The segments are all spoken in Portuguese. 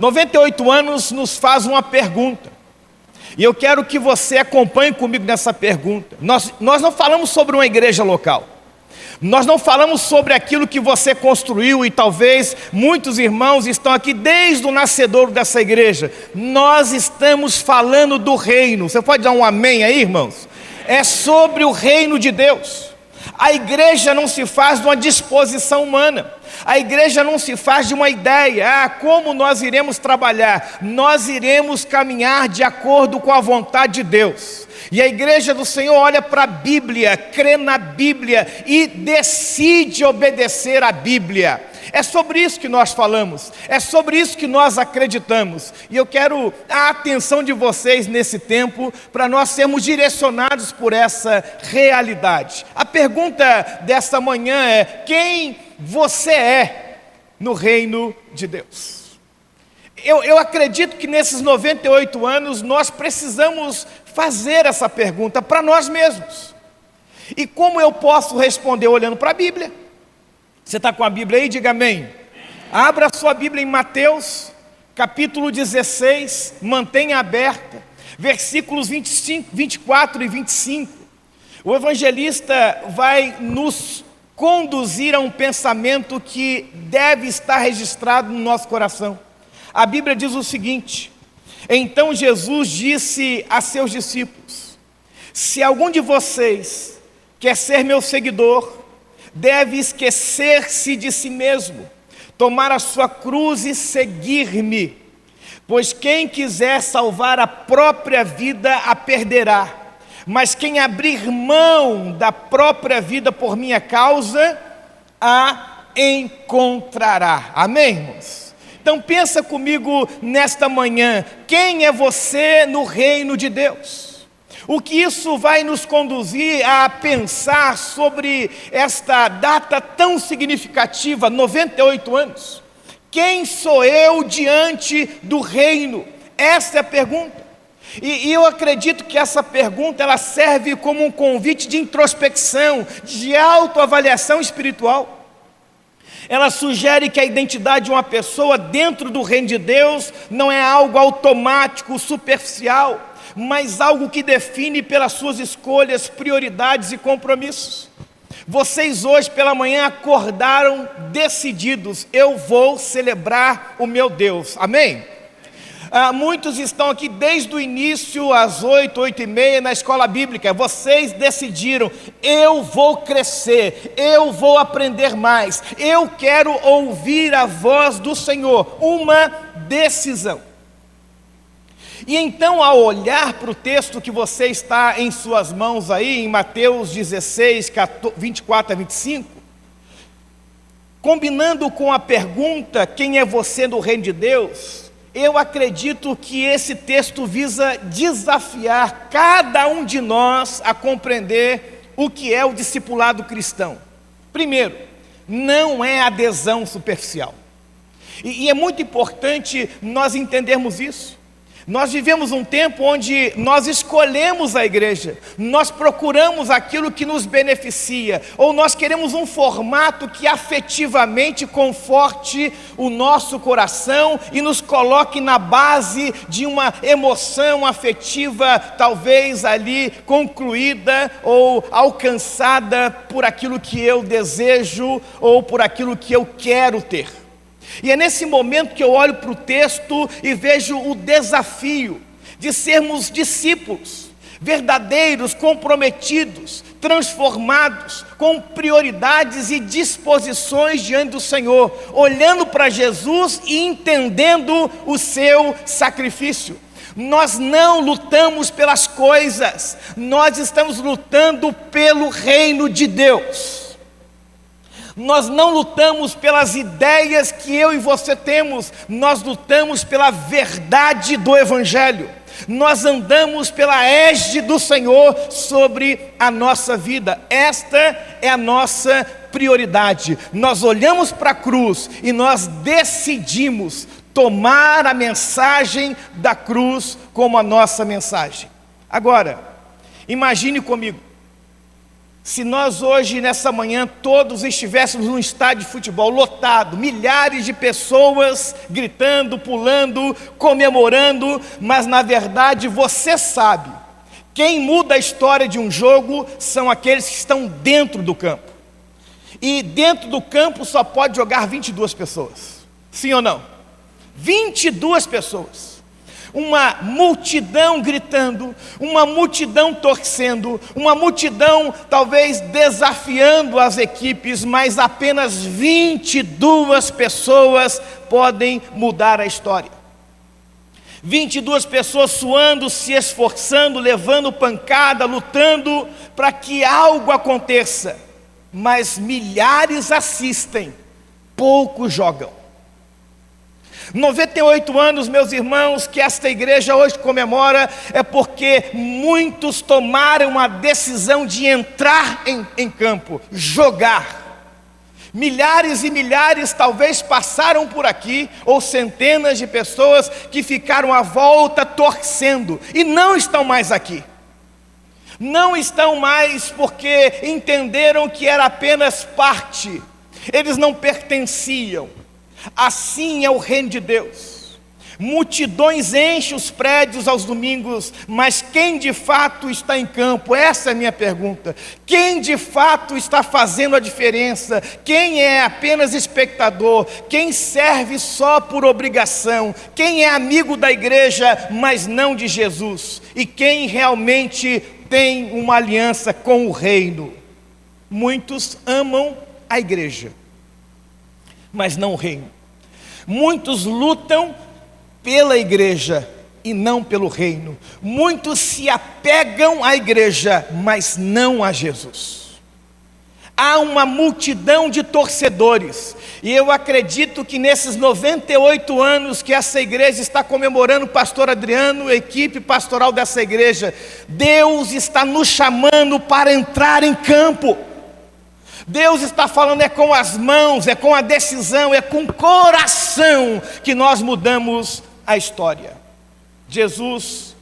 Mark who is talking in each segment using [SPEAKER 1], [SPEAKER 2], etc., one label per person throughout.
[SPEAKER 1] 98 anos nos faz uma pergunta, e eu quero que você acompanhe comigo nessa pergunta. Nós não falamos sobre uma igreja local, nós não falamos sobre aquilo que você construiu, e talvez muitos irmãos estão aqui desde o nascedouro dessa igreja. Nós estamos falando do reino. Você pode dar um amém aí, irmãos? É sobre o reino de Deus. A igreja não se faz de uma disposição humana, a igreja não se faz de uma ideia, como nós iremos trabalhar. Nós iremos caminhar de acordo com a vontade de Deus. E a igreja do Senhor olha para a Bíblia, crê na Bíblia e decide obedecer à Bíblia. É sobre isso que nós falamos, é sobre isso que nós acreditamos. E eu quero a atenção de vocês nesse tempo, para nós sermos direcionados por essa realidade. A pergunta desta manhã é: quem você é no reino de Deus? Eu acredito que nesses 98 anos nós precisamos fazer essa pergunta para nós mesmos. E como eu posso responder? Olhando para a Bíblia. Você está com a Bíblia aí? Diga amém. Abra a sua Bíblia em Mateus, capítulo 16, mantenha aberta, versículos 25, 24 e 25. O evangelista vai nos conduzir a um pensamento que deve estar registrado no nosso coração. A Bíblia diz o seguinte: então Jesus disse a seus discípulos: se algum de vocês quer ser meu seguidor, deve esquecer-se de si mesmo, tomar a sua cruz e seguir-me. Pois quem quiser salvar a própria vida a perderá, mas quem abrir mão da própria vida por minha causa a encontrará. Amém, irmãos? Então pensa comigo nesta manhã: quem é você no reino de Deus? O que isso vai nos conduzir a pensar sobre esta data tão significativa, 98 anos. Quem sou eu diante do reino? Essa é a pergunta. E eu acredito que essa pergunta ela serve como um convite de introspecção, de autoavaliação espiritual. Ela sugere que a identidade de uma pessoa dentro do reino de Deus não é algo automático, superficial, mas algo que define pelas suas escolhas, prioridades e compromissos. Vocês hoje pela manhã acordaram decididos: eu vou celebrar o meu Deus. Amém? Muitos estão aqui desde o início, às 8, 8h30, na escola bíblica. Vocês decidiram: eu vou crescer, eu vou aprender mais, eu quero ouvir a voz do Senhor. Uma decisão. E então, ao olhar para o texto que você está em suas mãos aí, em Mateus 16, 24 a 25, combinando com a pergunta: quem é você no reino de Deus? Eu acredito que esse texto visa desafiar cada um de nós a compreender o que é o discipulado cristão. Primeiro, não é adesão superficial. E é muito importante nós entendermos isso. Nós vivemos um tempo onde nós escolhemos a igreja, nós procuramos aquilo que nos beneficia, ou nós queremos um formato que afetivamente conforte o nosso coração e nos coloque na base de uma emoção afetiva, talvez ali concluída ou alcançada por aquilo que eu desejo ou por aquilo que eu quero ter. E é nesse momento que eu olho para o texto e vejo o desafio de sermos discípulos verdadeiros, comprometidos, transformados, com prioridades e disposições diante do Senhor, olhando para Jesus e entendendo o seu sacrifício. Nós não lutamos pelas coisas, nós estamos lutando pelo reino de Deus. Nós não lutamos pelas ideias que eu e você temos, nós lutamos pela verdade do Evangelho. Nós andamos pela égide do Senhor sobre a nossa vida. Esta é a nossa prioridade. Nós olhamos para a cruz e nós decidimos tomar a mensagem da cruz como a nossa mensagem. Agora, imagine comigo, Se nós hoje, nessa manhã, todos estivéssemos num estádio de futebol lotado, milhares de pessoas gritando, pulando, comemorando, mas na verdade você sabe, quem muda a história de um jogo são aqueles que estão dentro do campo. E dentro do campo só pode jogar 22 pessoas. Sim ou não? 22 pessoas. Uma multidão gritando, uma multidão torcendo, uma multidão talvez desafiando as equipes, mas apenas 22 pessoas podem mudar a história. 22 pessoas suando, se esforçando, levando pancada, lutando para que algo aconteça, mas milhares assistem, poucos jogam. 98 anos, meus irmãos, que esta igreja hoje comemora, é porque muitos tomaram a decisão de entrar em campo, jogar. Milhares e milhares talvez passaram por aqui, ou centenas de pessoas que ficaram à volta torcendo, e não estão mais aqui. Não estão mais porque entenderam que era apenas parte, eles não pertenciam. Assim é o reino de Deus. Multidões enchem os prédios aos domingos, mas quem de fato está em campo? Essa é a minha pergunta. Quem de fato está fazendo a diferença? Quem é apenas espectador? Quem serve só por obrigação? Quem é amigo da igreja, mas não de Jesus? E quem realmente tem uma aliança com o reino? Muitos amam a igreja, mas não o reino. Muitos lutam pela igreja e não pelo reino. Muitos se apegam à igreja, mas não a Jesus. Há uma multidão de torcedores, e eu acredito que nesses 98 anos que essa igreja está comemorando, pastor Adriano, equipe pastoral dessa igreja, Deus está nos chamando para entrar em campo. Deus está falando, é com as mãos, é com a decisão, é com o coração que nós mudamos a história. Jesus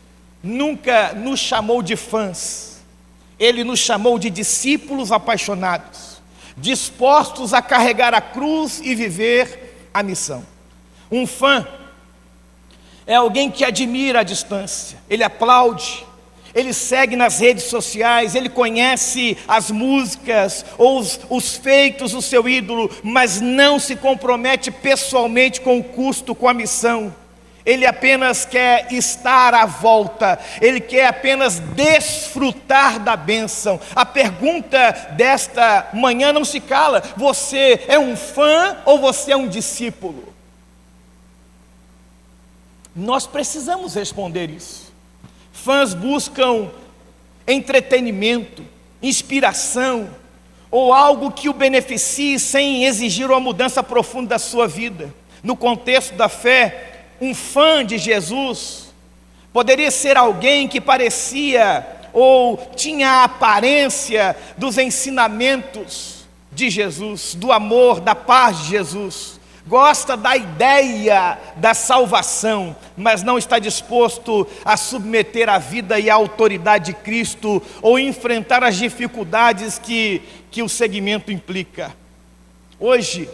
[SPEAKER 1] nunca nos chamou de fãs, Ele nos chamou de discípulos apaixonados, dispostos a carregar a cruz e viver a missão. Um fã é alguém que admira a distância, ele aplaude, ele segue nas redes sociais, ele conhece as músicas ou os feitos do seu ídolo, mas não se compromete pessoalmente com o custo, com a missão. Ele apenas quer estar à volta, ele quer apenas desfrutar da bênção. A pergunta desta manhã não se cala: você é um fã ou você é um discípulo? Nós precisamos responder isso. Fãs buscam entretenimento, inspiração, ou algo que o beneficie sem exigir uma mudança profunda da sua vida. No contexto da fé, um fã de Jesus poderia ser alguém que parecia ou tinha a aparência dos ensinamentos de Jesus, do amor, da paz de Jesus. Gosta da ideia da salvação, mas não está disposto a submeter a vida e a autoridade de Cristo ou enfrentar as dificuldades que o segmento implica. Hoje,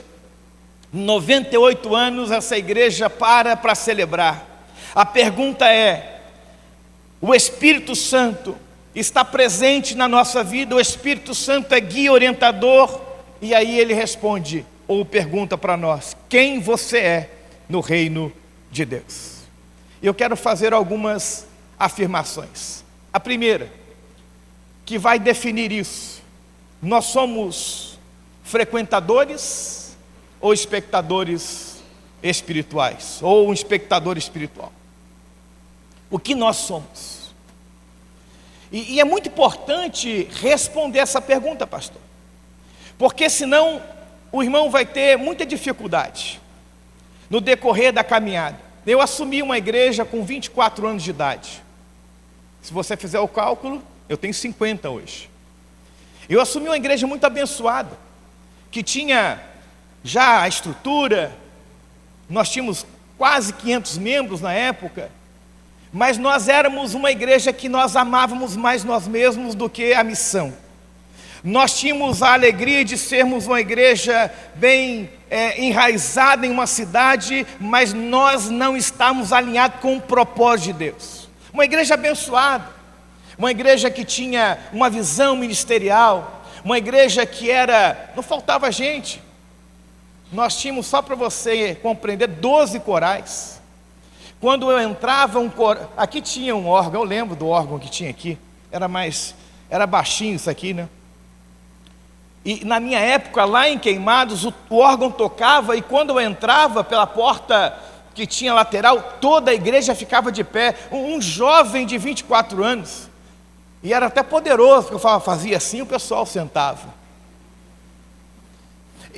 [SPEAKER 1] 98 anos, essa igreja para celebrar. A pergunta é: o Espírito Santo está presente na nossa vida? O Espírito Santo é guia orientador? E aí ele responde, ou pergunta para nós: quem você é no reino de Deus? Eu quero fazer algumas afirmações. A primeira, que vai definir isso: nós somos frequentadores ou espectadores espirituais, ou um espectador espiritual? O que nós somos? E é muito importante responder essa pergunta, pastor, porque senão o irmão vai ter muita dificuldade no decorrer da caminhada. Eu assumi uma igreja com 24 anos de idade. Se você fizer o cálculo, eu tenho 50 hoje. Eu assumi uma igreja muito abençoada, que tinha já a estrutura, nós tínhamos quase 500 membros na época, mas nós éramos uma igreja que nós amávamos mais nós mesmos do que a missão. Nós tínhamos a alegria de sermos uma igreja bem enraizada em uma cidade, mas nós não estávamos alinhados com o propósito de Deus. Uma igreja abençoada, uma igreja que tinha uma visão ministerial, uma igreja que não faltava gente. Nós tínhamos, só para você compreender, 12 corais. Quando eu entrava, aqui tinha um órgão, eu lembro do órgão que tinha aqui, era baixinho isso aqui, né? E na minha época, lá em Queimados, o órgão tocava, e quando eu entrava pela porta que tinha lateral, toda a igreja ficava de pé. Um jovem de 24 anos, e era até poderoso, porque eu fazia assim, o pessoal sentava.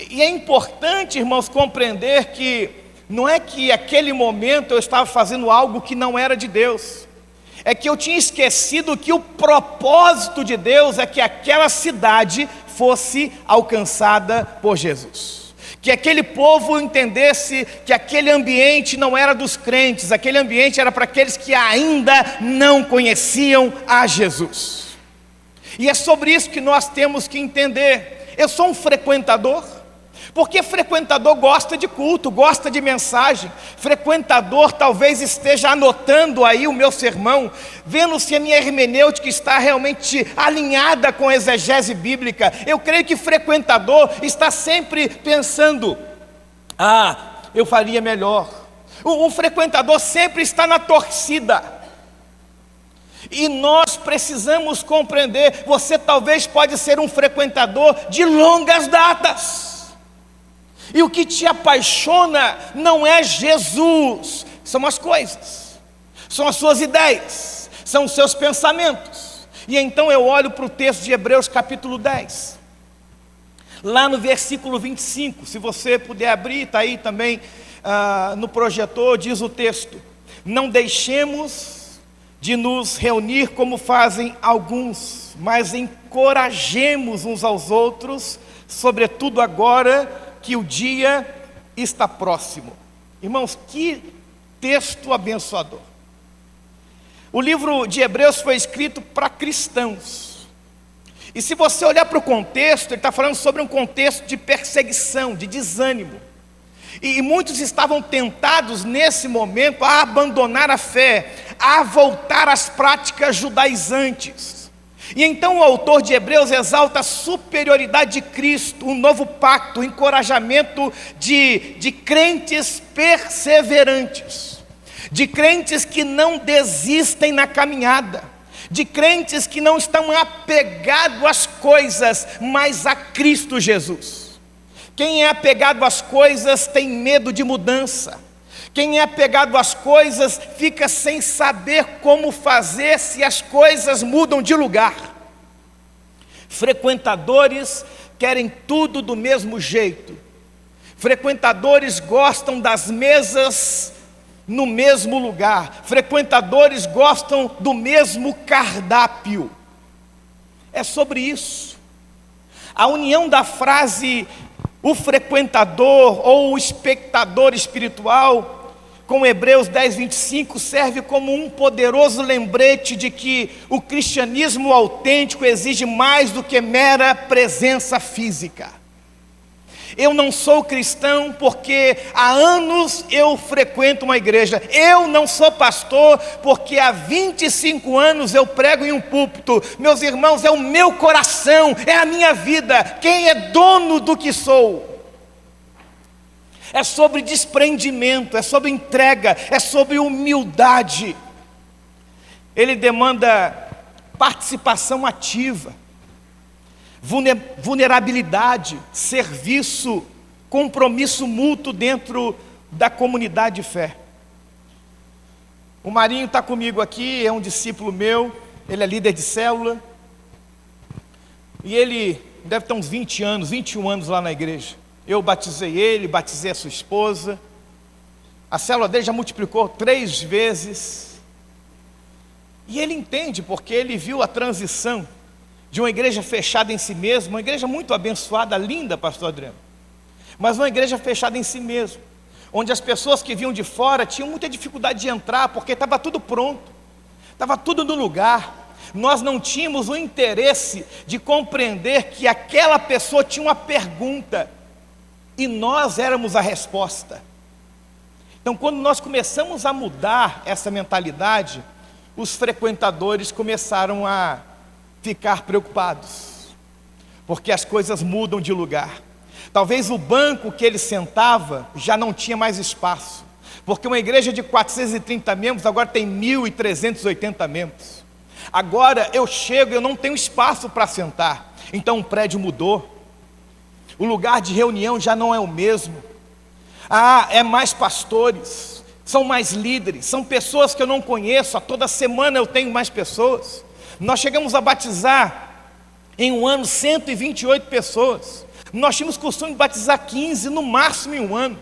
[SPEAKER 1] E é importante, irmãos, compreender que não é que aquele momento eu estava fazendo algo que não era de Deus, é que eu tinha esquecido que o propósito de Deus é que aquela cidade fosse alcançada por Jesus, que aquele povo entendesse que aquele ambiente não era dos crentes, aquele ambiente era para aqueles que ainda não conheciam a Jesus. E é sobre isso que nós temos que entender. Eu sou um frequentador, porque frequentador gosta de culto, gosta de mensagem. Frequentador talvez esteja anotando aí o meu sermão, vendo se a minha hermenêutica está realmente alinhada com a exegese bíblica. Eu creio que frequentador está sempre pensando: eu faria melhor. Um frequentador sempre está na torcida. E nós precisamos compreender, você talvez pode ser um frequentador de longas datas. E o que te apaixona não é Jesus, são as coisas, são as suas ideias, são os seus pensamentos. E então eu olho para o texto de Hebreus capítulo 10, lá no versículo 25, se você puder abrir, está aí também no projetor, diz o texto: não deixemos de nos reunir como fazem alguns, mas encorajemos uns aos outros, sobretudo agora que o dia está próximo. Irmãos, que texto abençoador. O livro de Hebreus foi escrito para cristãos, e se você olhar para o contexto, ele está falando sobre um contexto de perseguição, de desânimo, e muitos estavam tentados nesse momento a abandonar a fé, a voltar às práticas judaizantes. E então o autor de Hebreus exalta a superioridade de Cristo, um novo pacto, o encorajamento de crentes perseverantes, de crentes que não desistem na caminhada, de crentes que não estão apegados às coisas, mas a Cristo Jesus. Quem é apegado às coisas tem medo de mudança. Quem é apegado às coisas fica sem saber como fazer se as coisas mudam de lugar. Frequentadores querem tudo do mesmo jeito. Frequentadores gostam das mesas no mesmo lugar. Frequentadores gostam do mesmo cardápio. É sobre isso. A união da frase o frequentador ou o espectador espiritual com Hebreus 10, 25, serve como um poderoso lembrete de que o cristianismo autêntico exige mais do que mera presença física. Eu não sou cristão porque há anos eu frequento uma igreja. Eu não sou pastor porque há 25 anos eu prego em um púlpito. Meus irmãos, é o meu coração, é a minha vida. Quem é dono do que sou? É sobre desprendimento, é sobre entrega, é sobre humildade. Ele demanda participação ativa, vulnerabilidade, serviço, compromisso mútuo dentro da comunidade de fé. O Marinho está comigo aqui, é um discípulo meu, ele é líder de célula, e ele deve ter uns 20 anos, 21 anos lá na igreja. Eu batizei ele, batizei a sua esposa. A célula dele já multiplicou 3 vezes. E ele entende, porque ele viu a transição de uma igreja fechada em si mesma, uma igreja muito abençoada, linda, pastor Adriano, mas uma igreja fechada em si mesma, onde as pessoas que vinham de fora tinham muita dificuldade de entrar, porque estava tudo pronto, estava tudo no lugar. Nós não tínhamos o interesse de compreender que aquela pessoa tinha uma pergunta e nós éramos a resposta. Então, quando nós começamos a mudar essa mentalidade, os frequentadores começaram a ficar preocupados, porque as coisas mudam de lugar. Talvez o banco que ele sentava já não tinha mais espaço, porque uma igreja de 430 membros agora tem 1.380 membros. Agora eu chego e eu não tenho espaço para sentar, então o prédio mudou, o lugar de reunião já não é o mesmo. É mais pastores, são mais líderes, são pessoas que eu não conheço, a toda semana eu tenho mais pessoas. Nós chegamos a batizar em um ano 128 pessoas, nós tínhamos costume de batizar 15 no máximo em um ano.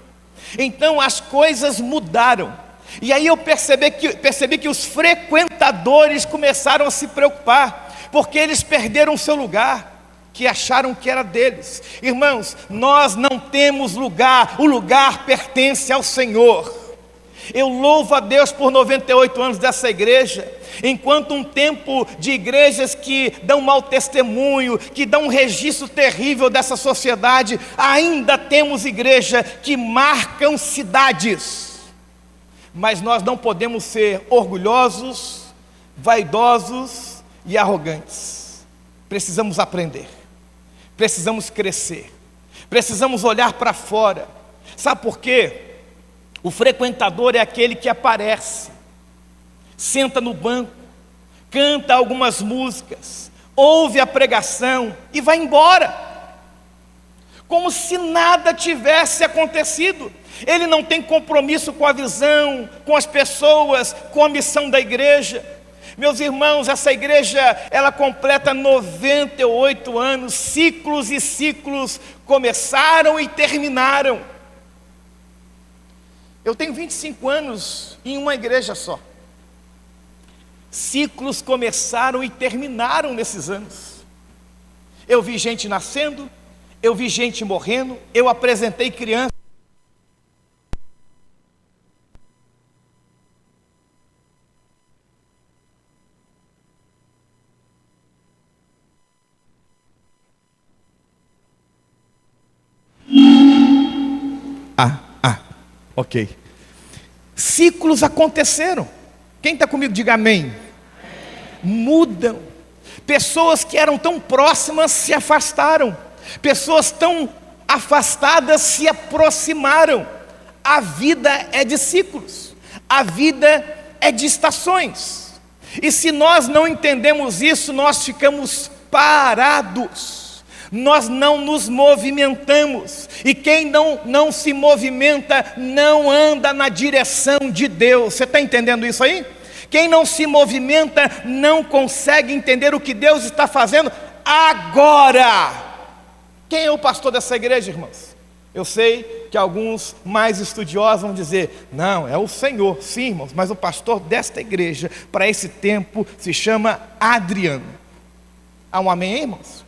[SPEAKER 1] Então as coisas mudaram, e aí eu percebi que os frequentadores começaram a se preocupar, porque eles perderam o seu lugar, que acharam que era deles. Irmãos, nós não temos lugar, o lugar pertence ao Senhor. Eu louvo a Deus por 98 anos dessa igreja, enquanto um tempo de igrejas que dão mau testemunho, que dão um registro terrível dessa sociedade, ainda temos igreja que marcam cidades. Mas nós não podemos ser orgulhosos, vaidosos e arrogantes. Precisamos aprender, precisamos crescer, precisamos olhar para fora. Sabe por quê? O frequentador é aquele que aparece, senta no banco, canta algumas músicas, ouve a pregação e vai embora, como se nada tivesse acontecido. Ele não tem compromisso com a visão, com as pessoas, com a missão da igreja. Meus irmãos, essa igreja, ela completa 98 anos, ciclos e ciclos começaram e terminaram. Eu tenho 25 anos em uma igreja só. Ciclos começaram e terminaram nesses anos. Eu vi gente nascendo, eu vi gente morrendo, eu apresentei crianças. Ok. Ciclos aconteceram. Quem está comigo, diga amém. Mudam. Pessoas que eram tão próximas se afastaram. Pessoas tão afastadas se aproximaram. A vida é de ciclos. A vida é de estações. E se nós não entendemos isso, nós ficamos parados. Nós não nos movimentamos, e quem não se movimenta não anda na direção de Deus. Você está entendendo isso aí? Quem não se movimenta não consegue entender o que Deus está fazendo agora. Quem é o pastor dessa igreja, irmãos? Eu sei que alguns mais estudiosos vão dizer, não, é o Senhor. Sim, irmãos, mas o pastor desta igreja, para esse tempo, se chama Adriano. Há um amém, irmãos?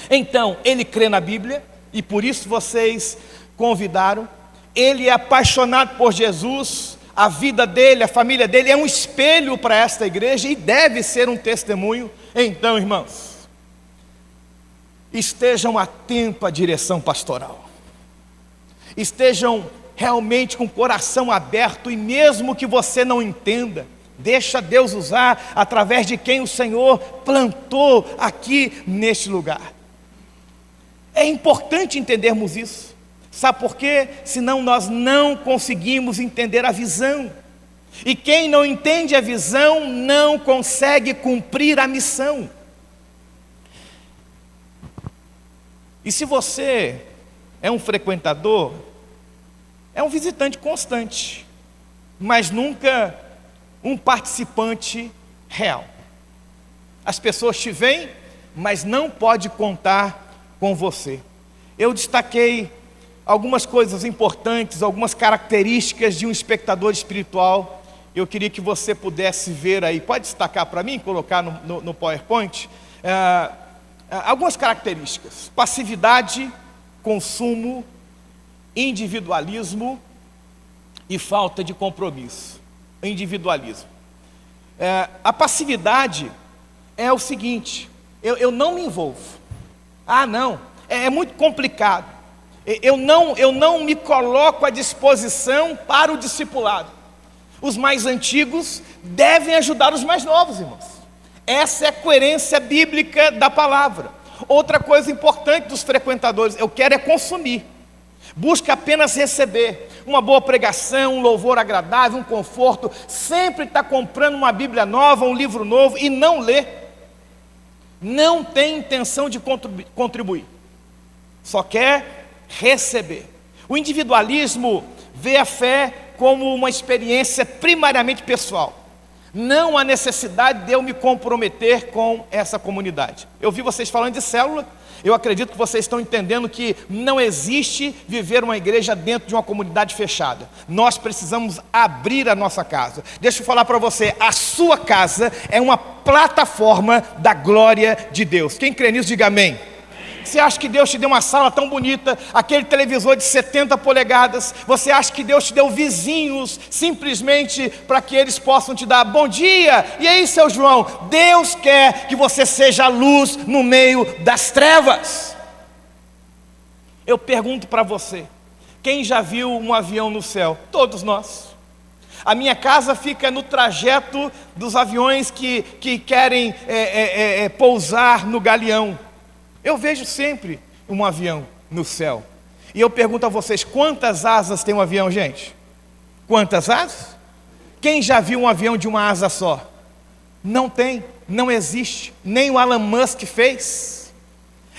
[SPEAKER 1] Então, ele crê na Bíblia, e por isso vocês convidaram. Ele é apaixonado por Jesus, a vida dele, a família dele é um espelho para esta igreja, e deve ser um testemunho. Então, irmãos, estejam atentos à direção pastoral, estejam realmente com o coração aberto, e mesmo que você não entenda, deixa Deus usar através de quem o Senhor plantou aqui neste lugar. É importante entendermos isso. Sabe por quê? Senão nós não conseguimos entender a visão. E quem não entende a visão não consegue cumprir a missão. E se você é um frequentador, é um visitante constante, mas nunca um participante real. As pessoas te veem, mas não pode contar com você. Eu destaquei algumas coisas importantes, algumas características de um espectador espiritual. Eu queria que você pudesse ver aí, pode destacar para mim, colocar no PowerPoint, algumas características: passividade, consumo, individualismo e falta de compromisso. Individualismo. A passividade é o seguinte: eu não me envolvo. Ah, não, é muito complicado. Eu não me coloco à disposição para o discipulado. Os mais antigos devem ajudar os mais novos, irmãos. Essa é a coerência bíblica da palavra. Outra coisa importante dos frequentadores: eu quero é consumir. Busca apenas receber uma boa pregação, um louvor agradável, um conforto. Sempre está comprando uma Bíblia nova, um livro novo e não lê. Não tem intenção de contribuir. Só quer receber. O individualismo vê a fé como uma experiência primariamente pessoal. Não há necessidade de eu me comprometer com essa comunidade. Eu vi vocês falando de célula. Eu acredito que vocês estão entendendo que não existe viver uma igreja dentro de uma comunidade fechada. Nós precisamos abrir a nossa casa. Deixa eu falar para você: a sua casa é uma plataforma da glória de Deus. Quem crê nisso, diga amém. Você acha que Deus te deu uma sala tão bonita, aquele televisor de 70 polegadas? Você acha que Deus te deu vizinhos simplesmente para que eles possam te dar bom dia? E aí, seu João, Deus quer que você seja a luz no meio das trevas. Eu pergunto para você: quem já viu um avião no céu? Todos nós. A minha casa fica no trajeto dos aviões que querem pousar no Galeão. Eu vejo sempre um avião no céu. E eu pergunto a vocês: quantas asas tem um avião, gente? Quantas asas? Quem já viu um avião de uma asa só? Não tem, não existe. Nem o Elon Musk fez.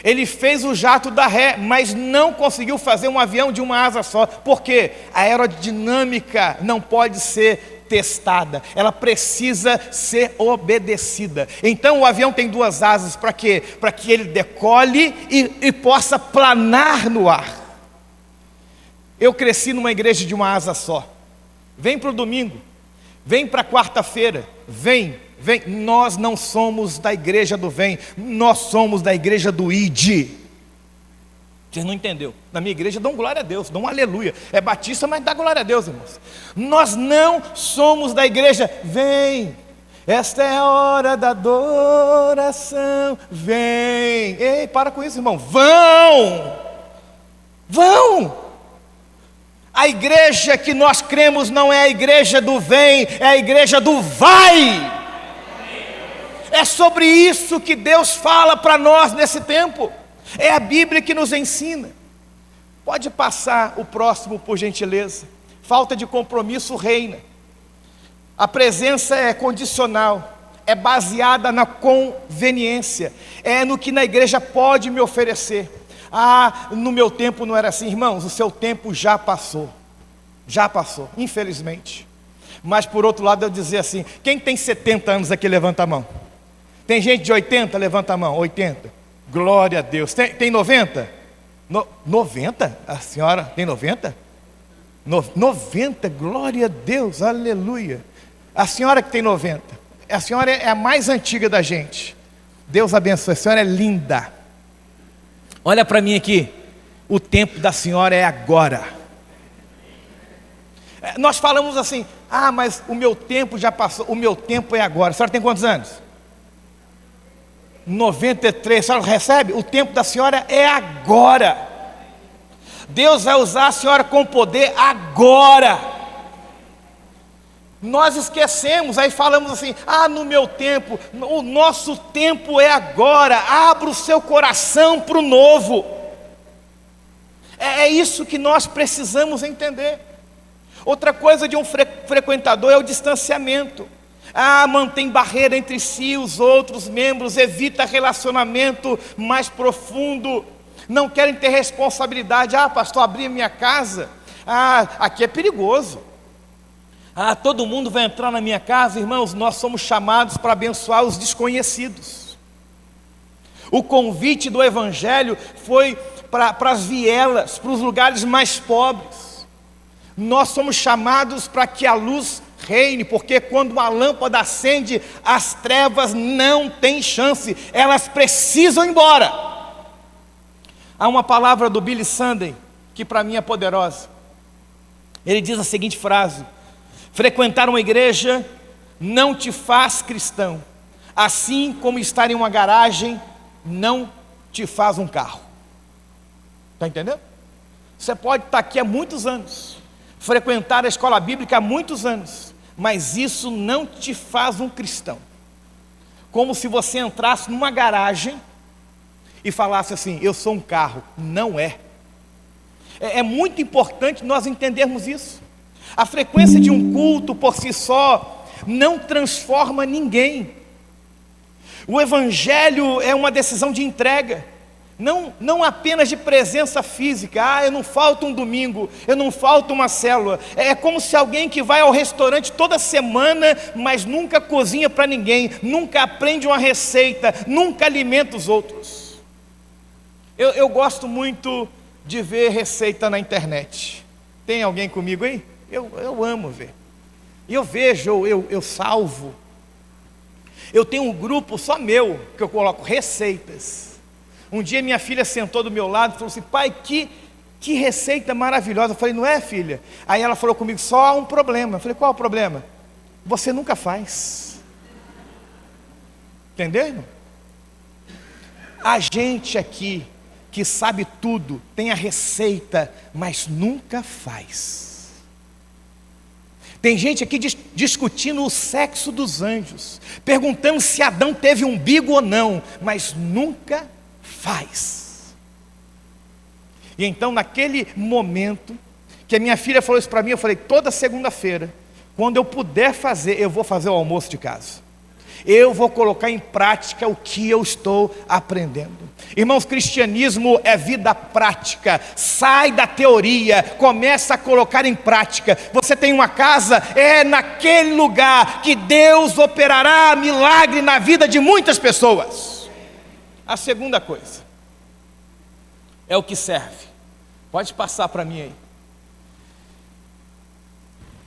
[SPEAKER 1] Ele fez o jato da ré, mas não conseguiu fazer um avião de uma asa só. Por quê? A aerodinâmica não pode ser testada, ela precisa ser obedecida. Então o avião tem duas asas para quê? Para que ele decole e possa planar no ar. Eu cresci numa igreja de uma asa só. Vem para o domingo, vem para a quarta-feira, vem. Nós não somos da igreja do vem, nós somos da igreja do ide. Você não entendeu? Na minha igreja dão glória a Deus, dão um aleluia. É batista, mas dá glória a Deus, irmãos. Nós não somos da igreja vem. Esta é a hora da adoração. Vem. Ei, para com isso, irmão. Vão. A igreja que nós cremos não é a igreja do vem, é a igreja do vai. É sobre isso que Deus fala para nós nesse tempo. É a Bíblia que nos ensina. Pode passar o próximo, por gentileza. Falta de compromisso reina. A presença é condicional, é baseada na conveniência, é no que na igreja pode me oferecer. Ah, no meu tempo não era assim. Irmãos, o seu tempo já passou, infelizmente. Mas por outro lado eu dizer assim: quem tem 70 anos aqui, levanta a mão. Tem gente de 80? Levanta a mão. 80. Glória a Deus. Tem 90? 90? A senhora tem 90? 90, glória a Deus, aleluia. A senhora que tem 90, a senhora é a mais antiga da gente. Deus abençoe, a senhora é linda. Olha para mim aqui. O tempo da senhora é agora. Nós falamos assim: ah, mas o meu tempo já passou. O meu tempo é agora. A senhora tem quantos anos? 93, a senhora recebe? O tempo da senhora é agora. Deus vai usar a senhora com poder agora. Nós esquecemos, aí falamos assim: ah, no meu tempo. O nosso tempo é agora. Abra o seu coração para o novo. É isso que nós precisamos entender. Outra coisa de um frequentador é o distanciamento. Ah, mantém barreira entre si e os outros membros, evita relacionamento mais profundo, não querem ter responsabilidade. Ah, pastor, abri a minha casa. Ah, aqui é perigoso. Ah, todo mundo vai entrar na minha casa. Irmãos, nós somos chamados para abençoar os desconhecidos. O convite do Evangelho foi para as vielas, para os lugares mais pobres. Nós somos chamados para que a luz reine, porque quando uma lâmpada acende, as trevas não têm chance, elas precisam ir embora. Há uma palavra do Billy Sunday que para mim é poderosa. Ele diz a seguinte frase: frequentar uma igreja não te faz cristão, assim como estar em uma garagem não te faz um carro. Está entendendo? Você pode estar aqui há muitos anos, frequentar a escola bíblica há muitos anos, mas isso não te faz um cristão. Como se você entrasse numa garagem e falasse assim: eu sou um carro. Não é. É muito importante nós entendermos isso. A frequência de um culto por si só não transforma ninguém. O evangelho é uma decisão de entrega, não apenas de presença física. Eu não falto um domingo, eu não falto uma célula. É como se alguém que vai ao restaurante toda semana, mas nunca cozinha para ninguém, nunca aprende uma receita, nunca alimenta os outros. Eu gosto muito de ver receita na internet. Tem alguém comigo aí? Eu amo ver. E eu vejo, eu salvo. Eu tenho um grupo só meu, que eu coloco receitas. Um dia minha filha sentou do meu lado e falou assim: pai, que receita maravilhosa. Eu falei: não é, filha? Aí ela falou comigo: só há um problema. Eu falei: qual é o problema? Você nunca faz. Entendeu, irmão? A gente aqui, que sabe tudo, tem a receita, mas nunca faz. Tem gente aqui discutindo o sexo dos anjos, perguntando se Adão teve umbigo ou não, mas nunca faz. E então, naquele momento que a minha filha falou isso para mim, eu falei: toda segunda-feira, quando eu puder fazer, eu vou fazer o almoço de casa. Eu vou colocar em prática o que eu estou aprendendo. Irmãos, cristianismo é vida prática. Sai da teoria, começa a colocar em prática. Você tem uma casa, é naquele lugar que Deus operará milagre na vida de muitas pessoas. A segunda coisa é o que serve. Pode passar para mim aí.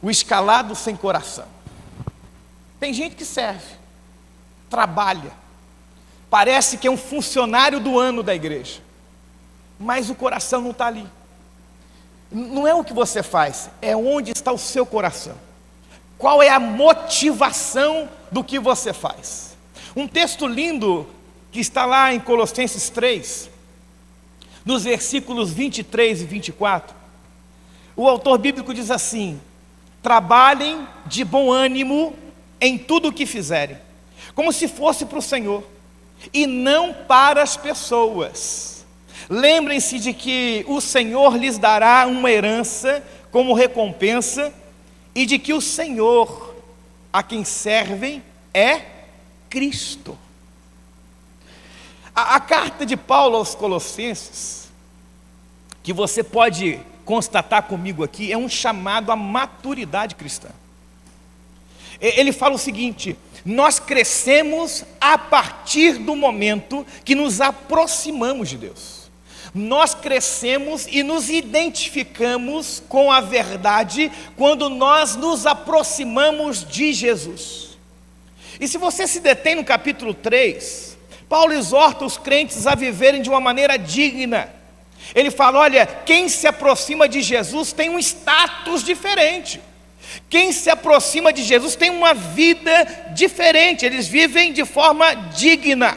[SPEAKER 1] O escalado sem coração. Tem gente que serve, trabalha, parece que é um funcionário do ano da igreja, mas o coração não está ali. Não é o que você faz, é onde está o seu coração. Qual é a motivação do que você faz? Um texto lindo que está lá em Colossenses 3, nos versículos 23 e 24, o autor bíblico diz assim: trabalhem de bom ânimo em tudo o que fizerem, como se fosse para o Senhor, e não para as pessoas. Lembrem-se de que o Senhor lhes dará uma herança como recompensa, e de que o Senhor a quem servem é Cristo. A carta de Paulo aos Colossenses, que você pode constatar comigo aqui, é um chamado à maturidade cristã. Ele fala o seguinte: nós crescemos a partir do momento que nos aproximamos de Deus. Nós crescemos e nos identificamos com a verdade quando nós nos aproximamos de Jesus. E se você se detém no capítulo 3, Paulo exorta os crentes a viverem de uma maneira digna. Ele fala: olha, quem se aproxima de Jesus tem um status diferente. Quem se aproxima de Jesus tem uma vida diferente. Eles vivem de forma digna,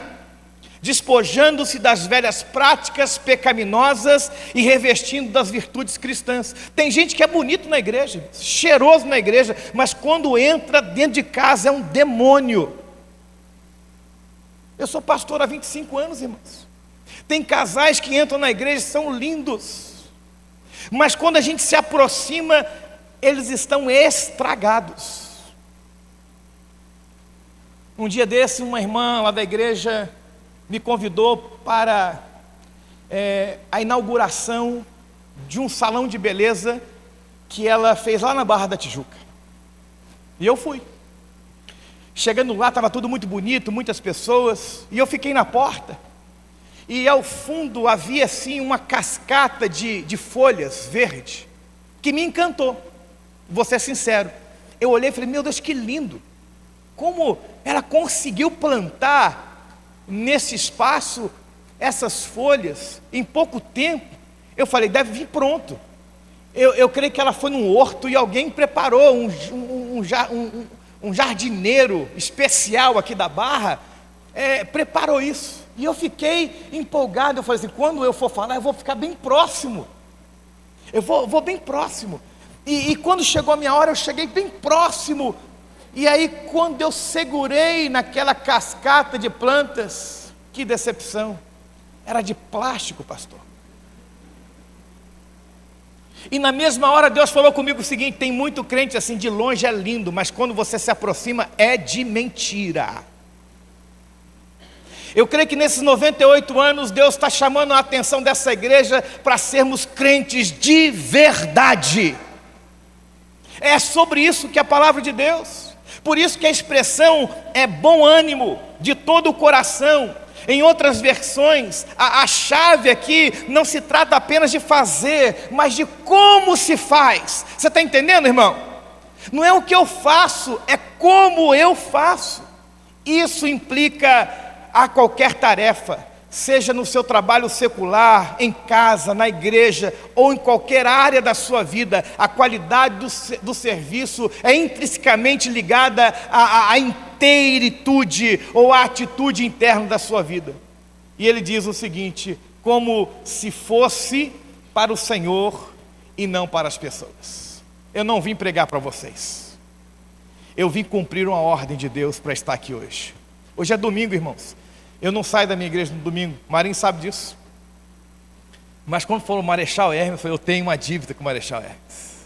[SPEAKER 1] despojando-se das velhas práticas pecaminosas e revestindo das virtudes cristãs. Tem gente que é bonito na igreja, cheiroso na igreja, mas quando entra dentro de casa é um demônio. Eu sou pastor há 25 anos, irmãos. Tem casais que entram na igreja e são lindos, mas quando a gente se aproxima, eles estão estragados. Um dia desse, uma irmã lá da igreja me convidou para a inauguração de um salão de beleza que ela fez lá na Barra da Tijuca. E eu fui. Chegando lá, estava tudo muito bonito, muitas pessoas, e eu fiquei na porta. E ao fundo havia assim uma cascata de folhas verdes, que me encantou. Vou ser sincero, eu olhei e falei: meu Deus, que lindo! Como ela conseguiu plantar nesse espaço essas folhas em pouco tempo. Eu falei: deve vir pronto. Eu creio que ela foi num horto e alguém preparou um jardineiro especial aqui da Barra, preparou isso. E eu fiquei empolgado. Eu falei assim: quando eu for falar, eu vou ficar bem próximo. Eu vou bem próximo. E quando chegou a minha hora, eu cheguei bem próximo. E aí, quando eu segurei naquela cascata de plantas, que decepção! Era de plástico, pastor. E na mesma hora Deus falou comigo o seguinte: tem muito crente assim, de longe é lindo, mas quando você se aproxima é de mentira. Eu creio que nesses 98 anos Deus está chamando a atenção dessa igreja para sermos crentes de verdade. É sobre isso que é a palavra de Deus. Por isso que a expressão é bom ânimo, de todo o coração. Em outras versões, a chave aqui não se trata apenas de fazer, mas de como se faz. Você está entendendo, irmão? Não é o que eu faço, é como eu faço. Isso implica a qualquer tarefa, seja no seu trabalho secular, em casa, na igreja, ou em qualquer área da sua vida. A qualidade do serviço é intrinsecamente ligada à inteiritude ou à atitude interna da sua vida. E ele diz o seguinte: como se fosse para o Senhor e não para as pessoas. Eu não vim pregar para vocês, eu vim cumprir uma ordem de Deus para estar aqui hoje. Hoje é domingo, irmãos. Eu não saio da minha igreja no domingo, o Marinho sabe disso. Mas quando for o Marechal Hermes, eu falei: eu tenho uma dívida com o Marechal Hermes.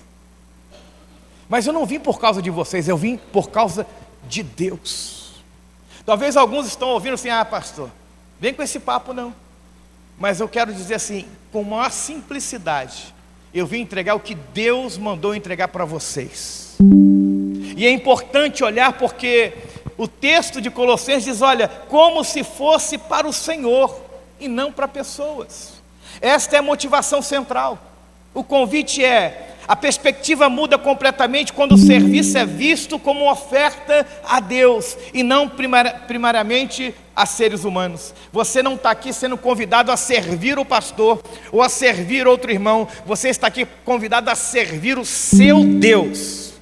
[SPEAKER 1] Mas eu não vim por causa de vocês, eu vim por causa de Deus. Talvez alguns estão ouvindo assim: ah, pastor, vem com esse papo não. Mas eu quero dizer assim, com maior simplicidade, eu vim entregar o que Deus mandou entregar para vocês. E é importante olhar, porque o texto de Colossenses diz: olha, como se fosse para o Senhor e não para pessoas. Esta é a motivação central. O convite a perspectiva muda completamente quando o serviço é visto como uma oferta a Deus e não primariamente a seres humanos. Você não está aqui sendo convidado a servir o pastor ou a servir outro irmão. Você está aqui convidado a servir o seu Deus.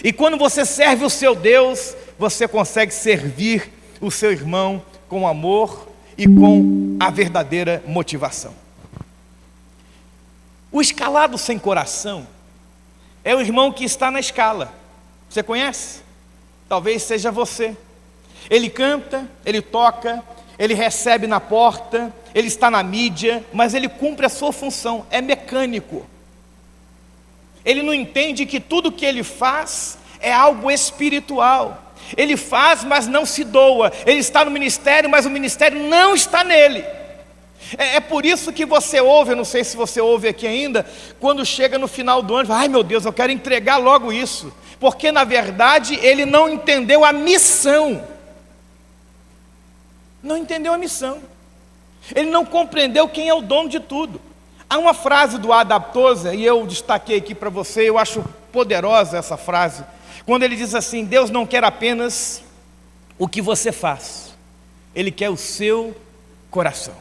[SPEAKER 1] E quando você serve o seu Deus, você consegue servir o seu irmão com amor e com a verdadeira motivação. O escalado sem coração é o irmão que está na escala. Você conhece? Talvez seja você. Ele canta, ele toca, ele recebe na porta, ele está na mídia, mas ele cumpre a sua função, é mecânico. Ele não entende que tudo que ele faz é algo espiritual. Ele faz, mas não se doa. Ele está no ministério, mas o ministério não está nele. É por isso que você ouve, eu não sei se você ouve aqui ainda, quando chega no final do ano, ai meu Deus, eu quero entregar logo isso. Porque na verdade ele não entendeu a missão. Não entendeu a missão. Ele não compreendeu quem é o dono de tudo. Há uma frase do Adam Tozer, e eu destaquei aqui para você, eu acho poderosa essa frase, quando ele diz assim: Deus não quer apenas o que você faz, Ele quer o seu coração.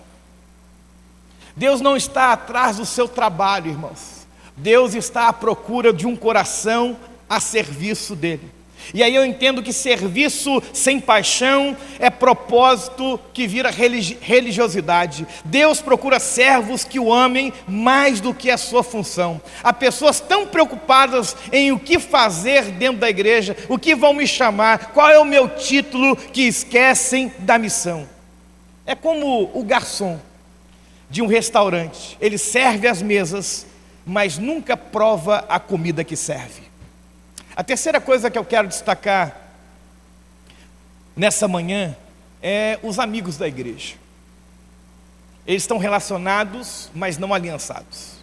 [SPEAKER 1] Deus não está atrás do seu trabalho, irmãos. Deus está à procura de um coração a serviço dEle. E aí eu entendo que serviço sem paixão é propósito que vira religiosidade. Deus procura servos que o amem mais do que a sua função. Há pessoas tão preocupadas em o que fazer dentro da igreja, o que vão me chamar, qual é o meu título, que esquecem da missão. É como o garçom de um restaurante. Ele serve as mesas, mas nunca prova a comida que serve. A terceira coisa que eu quero destacar nessa manhã é os amigos da igreja. Eles estão relacionados, mas não aliançados.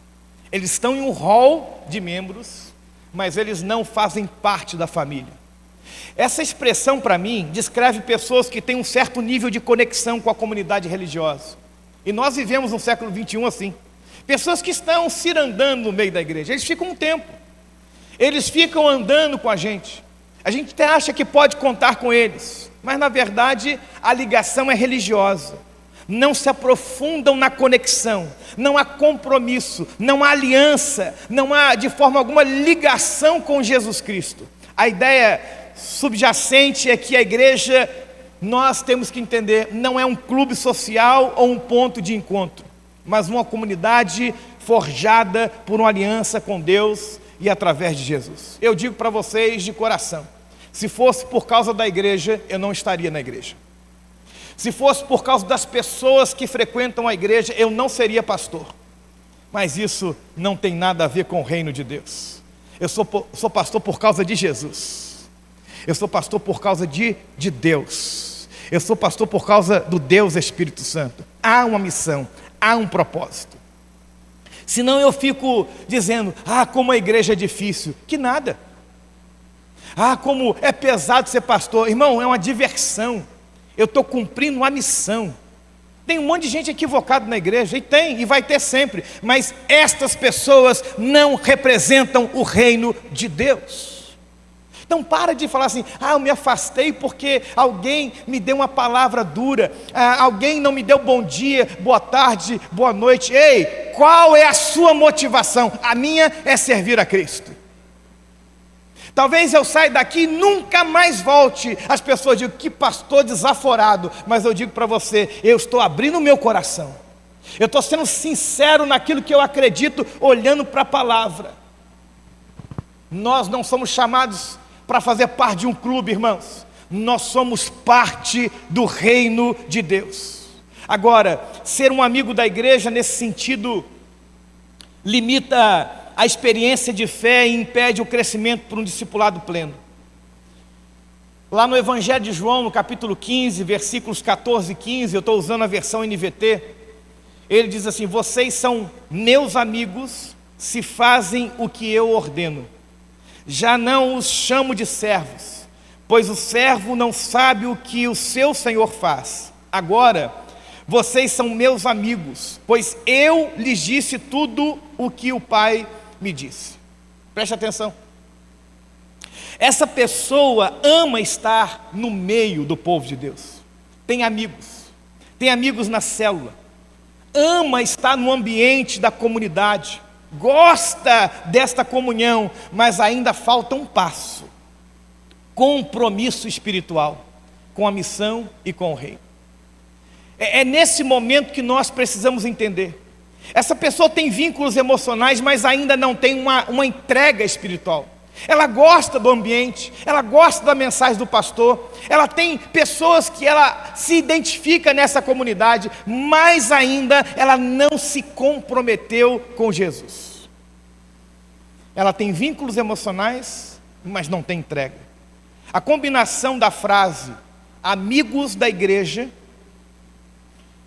[SPEAKER 1] Eles estão em um hall de membros, mas eles não fazem parte da família. Essa expressão, para mim, descreve pessoas que têm um certo nível de conexão com a comunidade religiosa. E nós vivemos no século 21 assim. Pessoas que estão cirandando no meio da igreja. Eles ficam um tempo. Eles ficam andando com a gente até acha que pode contar com eles, mas na verdade a ligação é religiosa, não se aprofundam na conexão, não há compromisso, não há aliança, não há de forma alguma ligação com Jesus Cristo. A ideia subjacente é que a igreja, nós temos que entender, não é um clube social ou um ponto de encontro, mas uma comunidade forjada por uma aliança com Deus e através de Jesus. Eu digo para vocês de coração, se fosse por causa da igreja, eu não estaria na igreja. Se fosse por causa das pessoas que frequentam a igreja, eu não seria pastor. Mas isso não tem nada a ver com o reino de Deus. Eu sou pastor por causa de Jesus. Eu sou pastor por causa de Deus. Eu sou pastor por causa do Deus Espírito Santo. Há uma missão, há um propósito. Senão eu fico dizendo, como a igreja é difícil. Que nada. Como é pesado ser pastor. Irmão, é uma diversão. Eu estou cumprindo uma missão. Tem um monte de gente equivocada na igreja, e tem, e vai ter sempre. Mas estas pessoas não representam o reino de Deus. Então para de falar assim, eu me afastei porque alguém me deu uma palavra dura, alguém não me deu bom dia, boa tarde, boa noite. Ei, qual é a sua motivação? A minha é servir a Cristo. Talvez eu saia daqui e nunca mais volte. As pessoas dizem, que pastor desaforado. Mas eu digo para você, eu estou abrindo o meu coração. Eu estou sendo sincero naquilo que eu acredito, olhando para a palavra. Nós não somos chamados para fazer parte de um clube, irmãos. Nós somos parte do reino de Deus. Agora, ser um amigo da igreja nesse sentido limita a experiência de fé e impede o crescimento para um discipulado pleno. Lá no Evangelho de João, no capítulo 15, versículos 14 e 15, eu estou usando a versão NVT, ele diz assim, vocês são meus amigos se fazem o que eu ordeno. Já não os chamo de servos, pois o servo não sabe o que o seu senhor faz. Agora, vocês são meus amigos, pois eu lhes disse tudo o que o Pai me disse. Preste atenção. Essa pessoa ama estar no meio do povo de Deus. Tem amigos na célula, ama estar no ambiente da comunidade, gosta desta comunhão, mas ainda falta um passo: compromisso espiritual com a missão e com o reino. É nesse momento que nós precisamos entender. Essa pessoa tem vínculos emocionais, mas ainda não tem uma entrega espiritual. Ela gosta do ambiente, ela gosta da mensagem do pastor, ela tem pessoas que ela se identifica nessa comunidade, mas ainda ela não se comprometeu com Jesus. Ela tem vínculos emocionais, mas não tem entrega. A combinação da frase amigos da igreja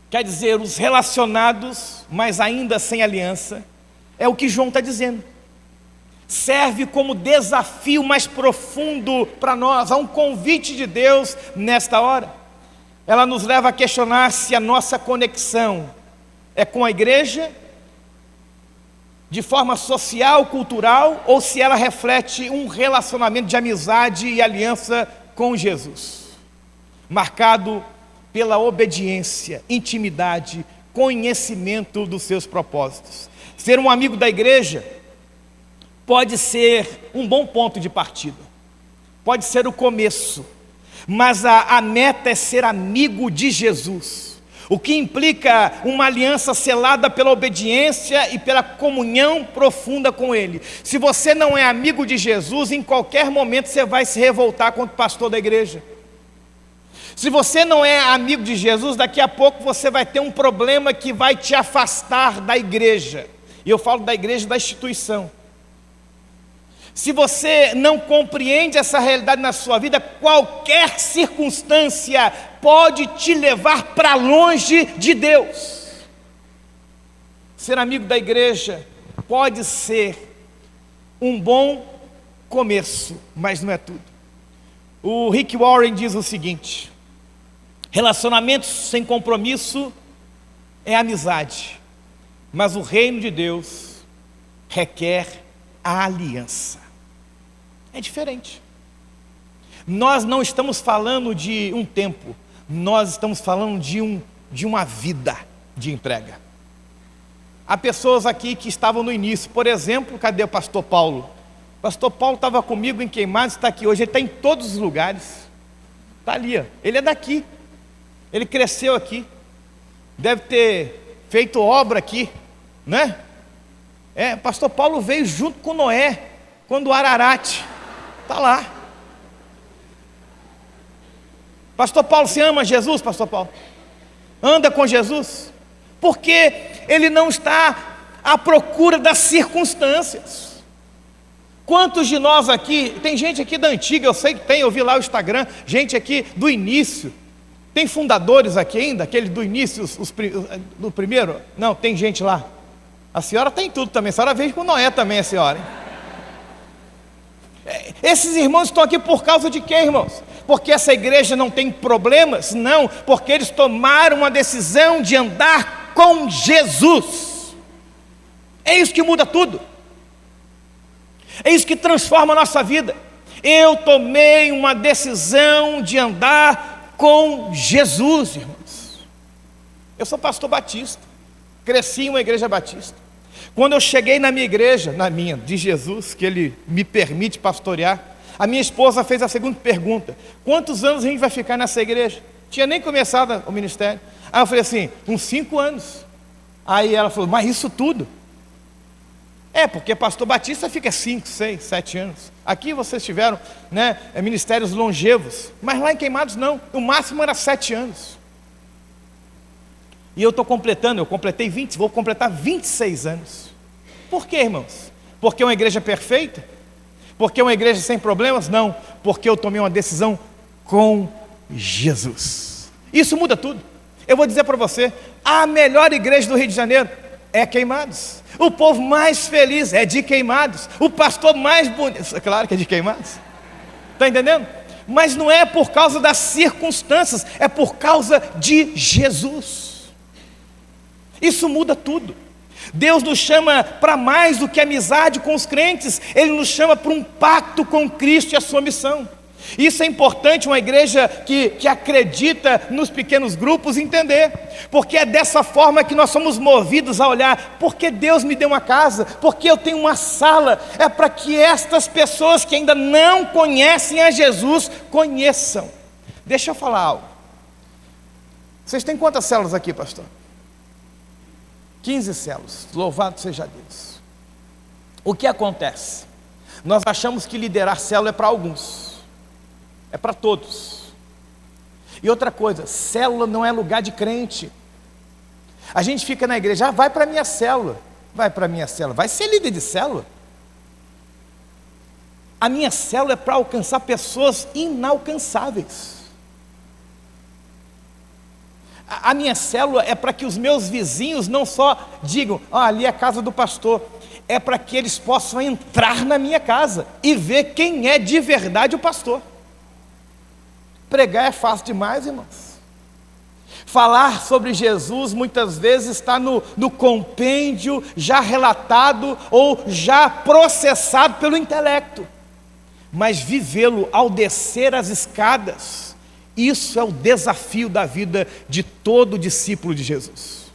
[SPEAKER 1] quer dizer os relacionados, mas ainda sem aliança, é o que João está dizendo. Serve como desafio mais profundo para nós, há um convite de Deus nesta hora. Ela nos leva a questionar se a nossa conexão é com a igreja, de forma social, cultural, ou se ela reflete um relacionamento de amizade e aliança com Jesus, marcado pela obediência, intimidade, conhecimento dos seus propósitos. Ser um amigo da igreja pode ser um bom ponto de partida, pode ser o começo, mas a meta é ser amigo de Jesus, o que implica uma aliança selada pela obediência e pela comunhão profunda com Ele. Se você não é amigo de Jesus, em qualquer momento você vai se revoltar contra o pastor da igreja. Se você não é amigo de Jesus, daqui a pouco você vai ter um problema que vai te afastar da igreja. E eu falo da igreja, da instituição. Se você não compreende essa realidade na sua vida, qualquer circunstância pode te levar para longe de Deus. Ser amigo da igreja pode ser um bom começo, mas não é tudo. O Rick Warren diz o seguinte: relacionamentos sem compromisso é amizade, mas o reino de Deus requer a aliança. É diferente. Nós não estamos falando de um tempo, nós estamos falando de uma vida de entrega. Há pessoas aqui que estavam no início, por exemplo, cadê o pastor Paulo? Pastor Paulo estava comigo em Queimados, está aqui hoje, ele está em todos os lugares. Está ali, ó. Ele é daqui, ele cresceu aqui, deve ter feito obra aqui, né? Pastor Paulo veio junto com Noé, quando o Ararate, está lá. Pastor Paulo, você ama Jesus, Pastor Paulo? Anda com Jesus? Porque ele não está à procura das circunstâncias. Quantos de nós aqui, tem gente aqui da antiga, eu sei que tem, eu vi lá o Instagram, gente aqui do início, tem fundadores aqui ainda, aquele do início, do primeiro? Não, tem gente lá. A senhora tem tudo também, a senhora veio com Noé também, a senhora, hein? Esses irmãos estão aqui por causa de quê, irmãos? Porque essa igreja não tem problemas? Não, porque eles tomaram uma decisão de andar com Jesus. É isso que muda tudo. É isso que transforma a nossa vida. Eu tomei uma decisão de andar com Jesus, irmãos. Eu sou pastor batista, cresci em uma igreja batista. Quando eu cheguei na minha igreja, de Jesus, que Ele me permite pastorear, a minha esposa fez a seguinte pergunta: quantos anos a gente vai ficar nessa igreja? Tinha nem começado o ministério. Aí eu falei assim, uns 5 anos. Aí ela falou, mas isso tudo? Porque pastor batista fica 5, 6, 7 anos. Aqui vocês tiveram, ministérios longevos, mas lá em Queimados não, o máximo era 7 anos. E eu completei 20, vou completar 26 anos. Por quê, irmãos? Porque é uma igreja perfeita? Porque é uma igreja sem problemas? Não, porque eu tomei uma decisão com Jesus. Isso muda tudo. Eu vou dizer para você, a melhor igreja do Rio de Janeiro é Queimados. O povo mais feliz é de Queimados. O pastor mais bonito, claro que é de Queimados. Está entendendo? Mas não é por causa das circunstâncias, é por causa de Jesus. Isso muda tudo. Deus nos chama para mais do que amizade com os crentes. Ele nos chama para um pacto com Cristo e a sua missão. Isso é importante uma igreja que acredita nos pequenos grupos entender, porque é dessa forma que nós somos movidos a olhar, porque Deus me deu uma casa, porque eu tenho uma sala, é para que estas pessoas que ainda não conhecem a Jesus, conheçam. Deixa eu falar algo. Vocês têm quantas células aqui, pastor? 15 células, louvado seja Deus. O que acontece? Nós achamos que liderar célula é para alguns, é para todos. E outra coisa, célula não é lugar de crente. A gente fica na igreja, vai para a minha célula. Vai para a minha célula, vai ser líder de célula. A minha célula é para alcançar pessoas inalcançáveis. A minha célula é para que os meus vizinhos não só digam, ali é a casa do pastor, é para que eles possam entrar na minha casa e ver quem é de verdade o pastor. Pregar é fácil demais, irmãos. Falar sobre Jesus muitas vezes está no compêndio já relatado ou já processado pelo intelecto, mas vivê-lo ao descer as escadas, isso é o desafio da vida de todo discípulo de Jesus.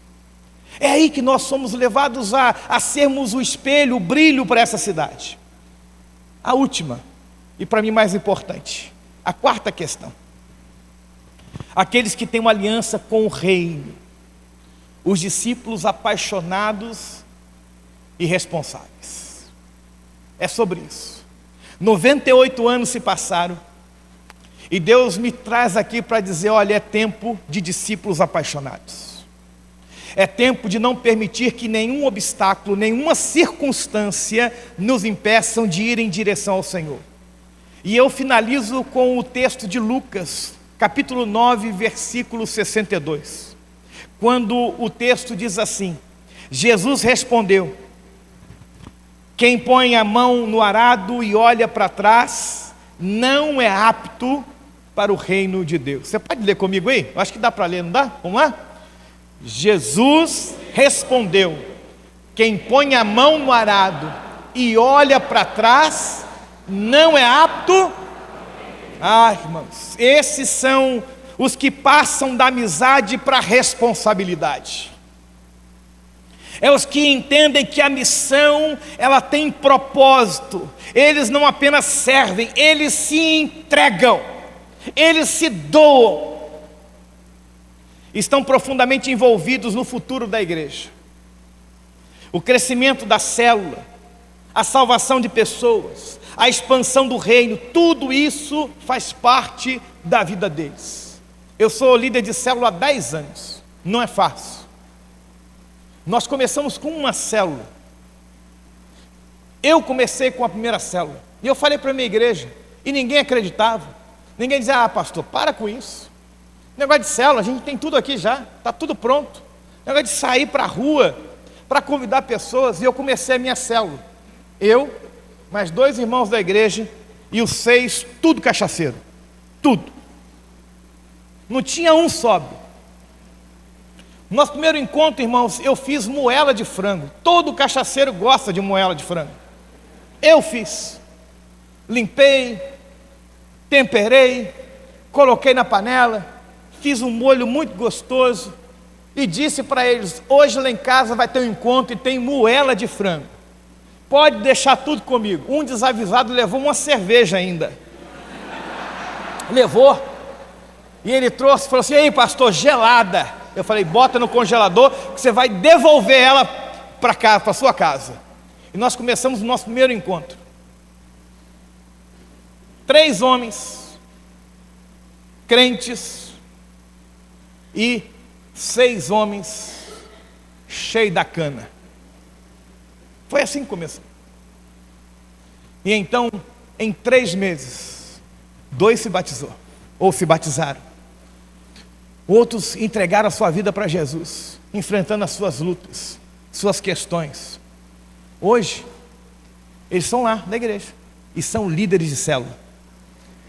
[SPEAKER 1] É aí que nós somos levados a sermos o espelho, o brilho para essa cidade. A última, e para mim mais importante, a quarta questão. Aqueles que têm uma aliança com o reino, os discípulos apaixonados e responsáveis. É sobre isso. 98 anos se passaram, e Deus me traz aqui para dizer, olha, é tempo de discípulos apaixonados. É tempo de não permitir que nenhum obstáculo, nenhuma circunstância nos impeçam de ir em direção ao Senhor. E eu finalizo com o texto de Lucas, capítulo 9, versículo 62. Quando o texto diz assim: Jesus respondeu: quem põe a mão no arado e olha para trás, não é apto para o reino de Deus. Você pode ler comigo aí? Eu acho que dá para ler, não dá? Vamos lá? Jesus respondeu: quem põe a mão no arado e olha para trás, não é apto. Irmãos, esses são os que passam da amizade para a responsabilidade. É os que entendem que a missão, ela tem propósito. Eles não apenas servem, eles se entregam, eles se doam. Estão profundamente envolvidos no futuro da igreja. O crescimento da célula, a salvação de pessoas, a expansão do reino, tudo isso faz parte da vida deles. Eu sou líder de célula há 10 anos, não é fácil. Nós começamos com uma célula. Eu comecei com a primeira célula, e eu falei para a minha igreja, e ninguém acreditava. Ninguém dizia: ah, pastor, para com isso. Negócio de célula, a gente tem tudo aqui já, está tudo pronto. Negócio de sair para a rua, para convidar pessoas. E eu comecei a minha célula. Eu, mais 2 irmãos da igreja, e os 6, tudo cachaceiro. Tudo. Não tinha um sóbrio. Nosso primeiro encontro, irmãos, eu fiz moela de frango. Todo cachaceiro gosta de moela de frango. Eu fiz. Limpei, temperei, coloquei na panela, fiz um molho muito gostoso e disse para eles: hoje lá em casa vai ter um encontro e tem moela de frango. Pode deixar tudo comigo. Um desavisado levou uma cerveja ainda. Levou. E ele trouxe, falou assim: ei, pastor, gelada. Eu falei: bota no congelador que você vai devolver ela para casa, para sua casa. E nós começamos o nosso primeiro encontro. 3 homens, crentes, e 6 homens cheios da cana. Foi assim que começou. E então, em 3 meses, 2 se batizou, ou se batizaram. Outros entregaram a sua vida para Jesus, enfrentando as suas lutas, suas questões. Hoje, eles estão lá na igreja, e são líderes de célula.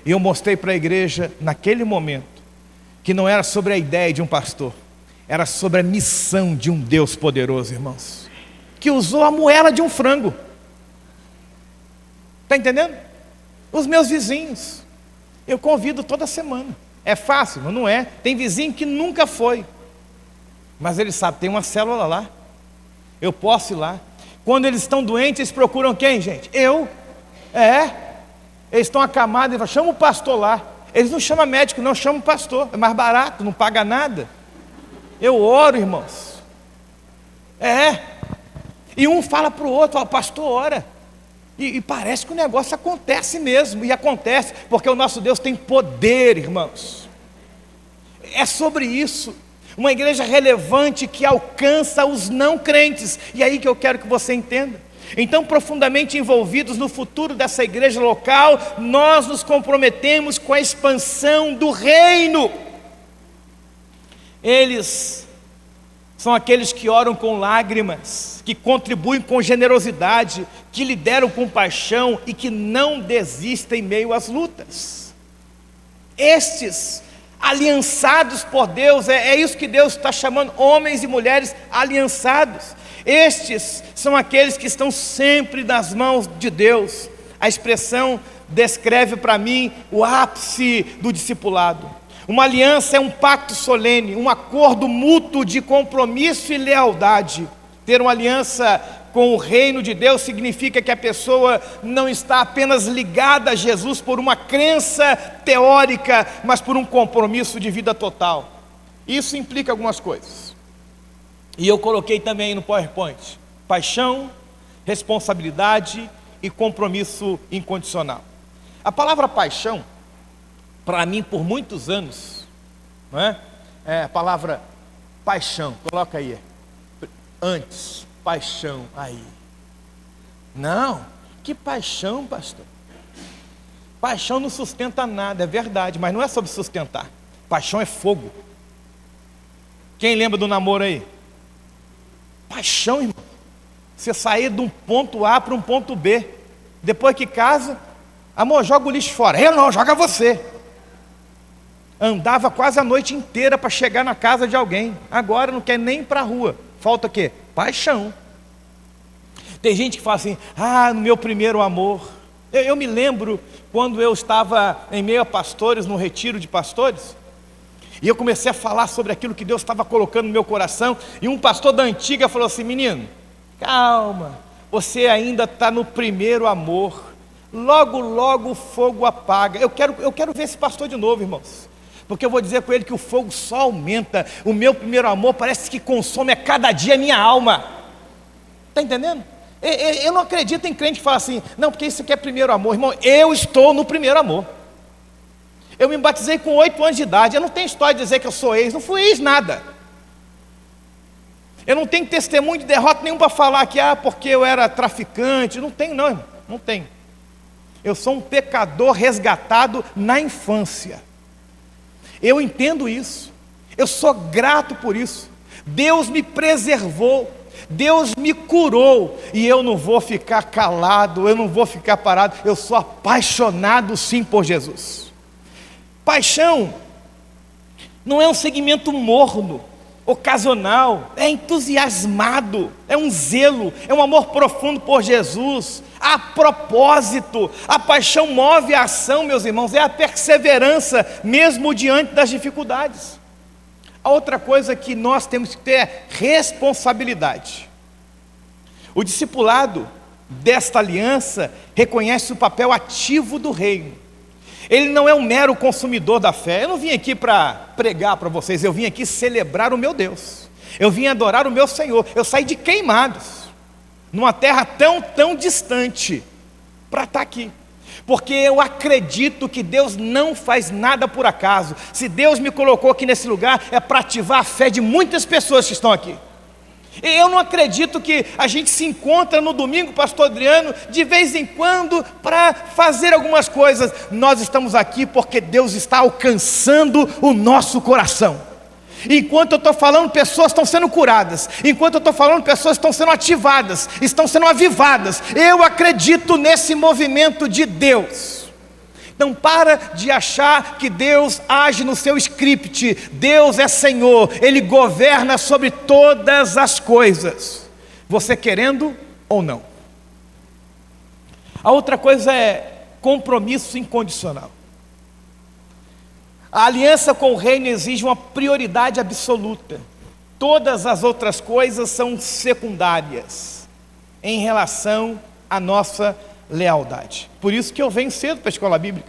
[SPEAKER 1] E eu mostrei para a igreja, naquele momento, que não era sobre a ideia de um pastor, era sobre a missão de um Deus poderoso, irmãos, que usou a moela de um frango. Está entendendo? Os meus vizinhos, eu convido toda semana. É fácil? Não é. Tem vizinho que nunca foi, mas ele sabe, tem uma célula lá, eu posso ir lá. Quando eles estão doentes, eles procuram quem, gente? Eu. Eles estão acamados, eles falam: chama o pastor lá. Eles não chamam médico, não, chamam pastor. É mais barato, não paga nada. Eu oro, irmãos. E um fala para o outro, fala: pastor, ora. E parece que o negócio acontece mesmo. E acontece, porque o nosso Deus tem poder, irmãos. É sobre isso. Uma igreja relevante que alcança os não crentes. E é aí que eu quero que você entenda. Então, profundamente envolvidos no futuro dessa igreja local, nós nos comprometemos com a expansão do reino. Eles são aqueles que oram com lágrimas, que contribuem com generosidade, que lideram com paixão e que não desistem em meio às lutas. Estes, aliançados por Deus, é isso que Deus está chamando, homens e mulheres aliançados. Estes são aqueles que estão sempre nas mãos de Deus. A expressão descreve para mim o ápice do discipulado. Uma aliança é um pacto solene, um acordo mútuo de compromisso e lealdade. Ter uma aliança com o reino de Deus significa que a pessoa não está apenas ligada a Jesus por uma crença teórica, mas por um compromisso de vida total. Isso implica algumas coisas. E eu coloquei também no PowerPoint: paixão, responsabilidade e compromisso incondicional. A palavra paixão, para mim, por muitos anos, não é? A palavra paixão, coloca aí, antes, paixão, aí. Não, que paixão, pastor? Paixão não sustenta nada, é verdade, mas não é sobre sustentar. Paixão é fogo. Quem lembra do namoro aí? Paixão, irmão. Você sair de um ponto A para um ponto B. Depois que casa, amor, joga o lixo fora. Eu não, joga você. Andava quase a noite inteira para chegar na casa de alguém. Agora não quer nem ir para a rua. Falta o quê? Paixão. Tem gente que fala assim: ah, no meu primeiro amor. Eu me lembro quando eu estava em meio a pastores, no retiro de pastores. E eu comecei a falar sobre aquilo que Deus estava colocando no meu coração. E um pastor da antiga falou assim: menino, calma, você ainda está no primeiro amor. Logo, logo o fogo apaga. Eu quero ver esse pastor de novo, irmãos. Porque eu vou dizer com ele que o fogo só aumenta. O meu primeiro amor parece que consome a cada dia a minha alma. Está entendendo? Eu não acredito em crente que fala assim: não, porque isso aqui é primeiro amor. Irmão, eu estou no primeiro amor. Eu me batizei com 8 anos de idade. Eu não tenho história de dizer que eu sou ex. Não fui ex nada. Eu não tenho testemunho de derrota nenhum para falar que porque eu era traficante. Não tenho não, irmão. Não tenho. Eu sou um pecador resgatado na infância. Eu entendo isso. Eu sou grato por isso. Deus me preservou. Deus me curou. E eu não vou ficar calado. Eu não vou ficar parado. Eu sou apaixonado sim por Jesus. Paixão não é um segmento morno, ocasional, é entusiasmado, é um zelo, é um amor profundo por Jesus, a propósito. A paixão move a ação, meus irmãos, é a perseverança, mesmo diante das dificuldades. A outra coisa que nós temos que ter é responsabilidade. O discipulado desta aliança reconhece o papel ativo do reino. Ele não é um mero consumidor da fé. Eu não vim aqui para pregar para vocês, eu vim aqui celebrar o meu Deus. Eu vim adorar o meu Senhor. Eu saí de Queimados, numa terra tão distante, para estar aqui. Porque eu acredito que Deus não faz nada por acaso. Se Deus me colocou aqui nesse lugar, é para ativar a fé de muitas pessoas que estão aqui. Eu não acredito que a gente se encontra no domingo, pastor Adriano, de vez em quando, para fazer algumas coisas. Nós estamos aqui porque Deus está alcançando o nosso coração. Enquanto eu estou falando, pessoas estão sendo curadas. Enquanto eu estou falando, pessoas estão sendo ativadas, estão sendo avivadas. Eu acredito nesse movimento de Deus. Não para de achar que Deus age no seu script. Deus é Senhor, Ele governa sobre todas as coisas, você querendo ou não. A outra coisa é compromisso incondicional. A aliança com o reino exige uma prioridade absoluta. Todas as outras coisas são secundárias em relação à nossa lealdade. Por isso que eu venho cedo para a escola bíblica.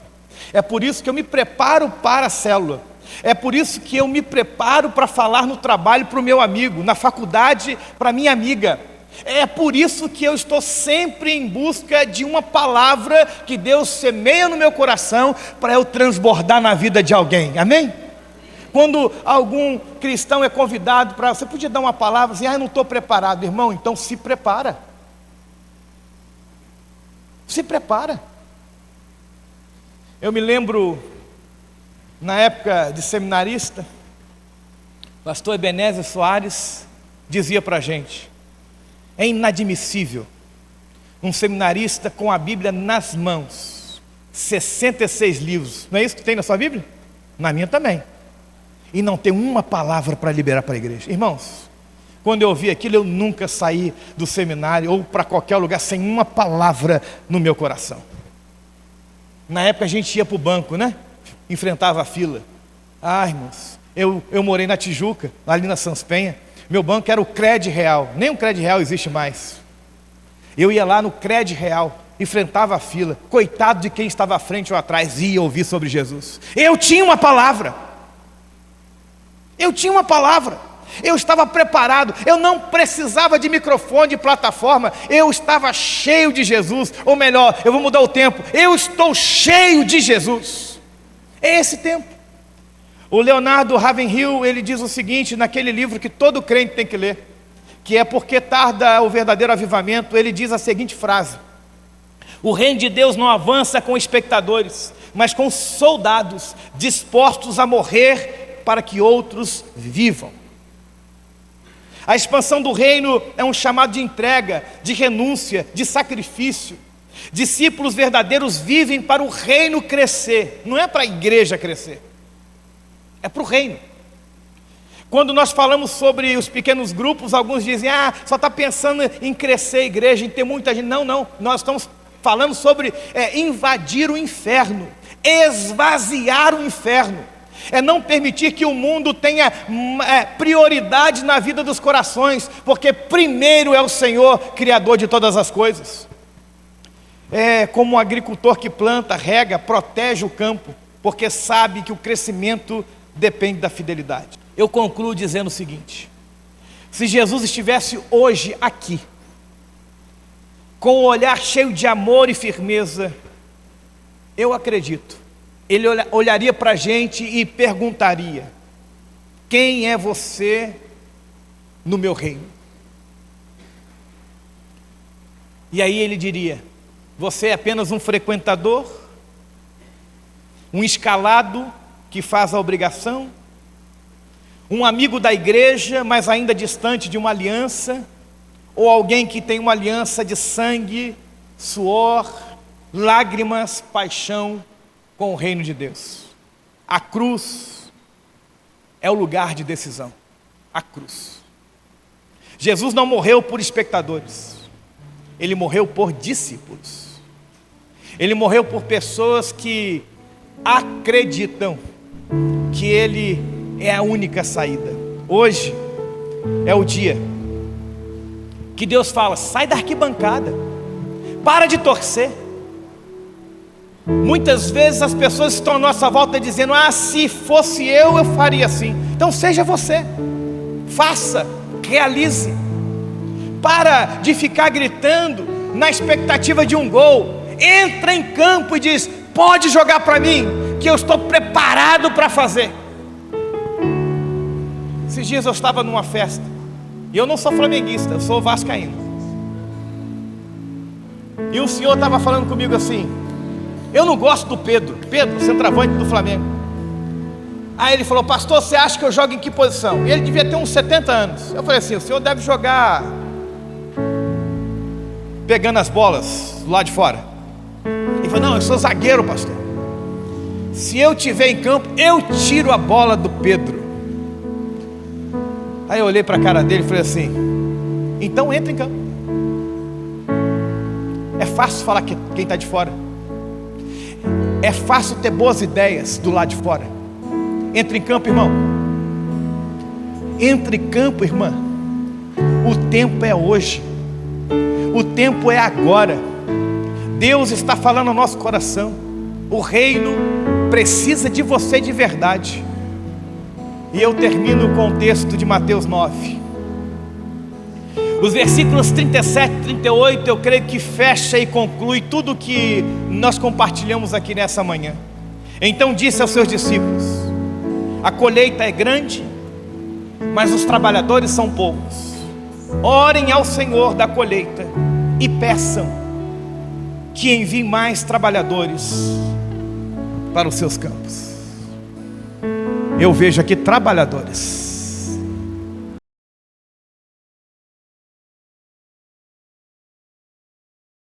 [SPEAKER 1] É por isso que eu me preparo para a célula. É por isso que eu me preparo para falar no trabalho para o meu amigo, na faculdade para a minha amiga. É por isso que eu estou sempre em busca de uma palavra que Deus semeia no meu coração para eu transbordar na vida de alguém. Amém? Quando algum cristão é convidado para... Você podia dar uma palavra assim: eu não estou preparado. Irmão, então se prepara. Se prepara. Eu me lembro, na época de seminarista, pastor Ebenezer Soares dizia para a gente: é inadmissível um seminarista com a Bíblia nas mãos, 66 livros, não é isso que tem na sua Bíblia? Na minha também, e não ter uma palavra para liberar para a igreja. Irmãos, quando eu ouvi aquilo, eu nunca saí do seminário ou para qualquer lugar sem uma palavra no meu coração. Na época a gente ia para o banco, né? Enfrentava a fila. Irmãos, eu morei na Tijuca, ali na Sanspenha. Meu banco era o Cred Real. Nem o Cred Real existe mais. Eu ia lá no Cred Real, enfrentava a fila. Coitado de quem estava à frente ou atrás, ia ouvir sobre Jesus. Eu tinha uma palavra. Eu tinha uma palavra. Eu estava preparado, eu não precisava de microfone, de plataforma, eu estava cheio de Jesus. Ou melhor, eu vou mudar o tempo, eu estou cheio de Jesus. É esse tempo. O Leonardo Ravenhill, ele diz o seguinte, naquele livro que todo crente tem que ler, que é Porque Tarda o Verdadeiro Avivamento. Ele diz a seguinte frase: o reino de Deus não avança com espectadores, mas com soldados dispostos a morrer para que outros vivam. A expansão do reino é um chamado de entrega, de renúncia, de sacrifício. Discípulos verdadeiros vivem para o reino crescer, não é para a igreja crescer, é para o reino. Quando nós falamos sobre os pequenos grupos, alguns dizem: só está pensando em crescer a igreja, em ter muita gente. Não, nós estamos falando sobre invadir o inferno, esvaziar o inferno. É não permitir que o mundo tenha prioridade na vida dos corações, porque primeiro é o Senhor, Criador de todas as coisas. É como um agricultor que planta, rega, protege o campo, porque sabe que o crescimento depende da fidelidade. Eu concluo dizendo o seguinte: se Jesus estivesse hoje aqui, com o olhar cheio de amor e firmeza, eu acredito, Ele olharia para a gente e perguntaria: quem é você no meu reino? E aí Ele diria: você é apenas um frequentador, um escalado que faz a obrigação, um amigo da igreja, mas ainda distante de uma aliança, ou alguém que tem uma aliança de sangue, suor, lágrimas, paixão com o reino de Deus. A cruz é o lugar de decisão. A cruz. Jesus não morreu por espectadores, Ele morreu por discípulos. Ele morreu por pessoas que acreditam que Ele é a única saída. Hoje é o dia que Deus fala: sai da arquibancada, para de torcer. Muitas vezes as pessoas estão à nossa volta dizendo: se fosse eu faria assim. Então seja você, faça, realize. Para de ficar gritando na expectativa de um gol. Entra em campo e diz: pode jogar para mim, que eu estou preparado para fazer. Esses dias eu estava numa festa, e eu não sou flamenguista, eu sou vascaíno. E um senhor estava falando comigo assim: eu não gosto do Pedro, centroavante do Flamengo. Aí ele falou: pastor, você acha que eu jogo em que posição? E ele devia ter uns 70 anos. Eu falei assim: o senhor deve jogar pegando as bolas do lado de fora. Ele falou: não, eu sou zagueiro, pastor. Se eu estiver em campo, eu tiro a bola do Pedro. Aí eu olhei para a cara dele e falei assim: então entra em campo. É fácil falar que quem está de fora. É fácil ter boas ideias do lado de fora. Entre em campo, irmão. Entre em campo, irmã. O tempo é hoje. O tempo é agora. Deus está falando ao nosso coração. O reino precisa de você de verdade. E eu termino com o texto de Mateus 9. Os versículos 37 e 38, eu creio que fecha e conclui tudo que nós compartilhamos aqui nessa manhã. Então disse aos seus discípulos: a colheita é grande, mas os trabalhadores são poucos. Orem ao Senhor da colheita e peçam que envie mais trabalhadores para os seus campos. Eu vejo aqui trabalhadores.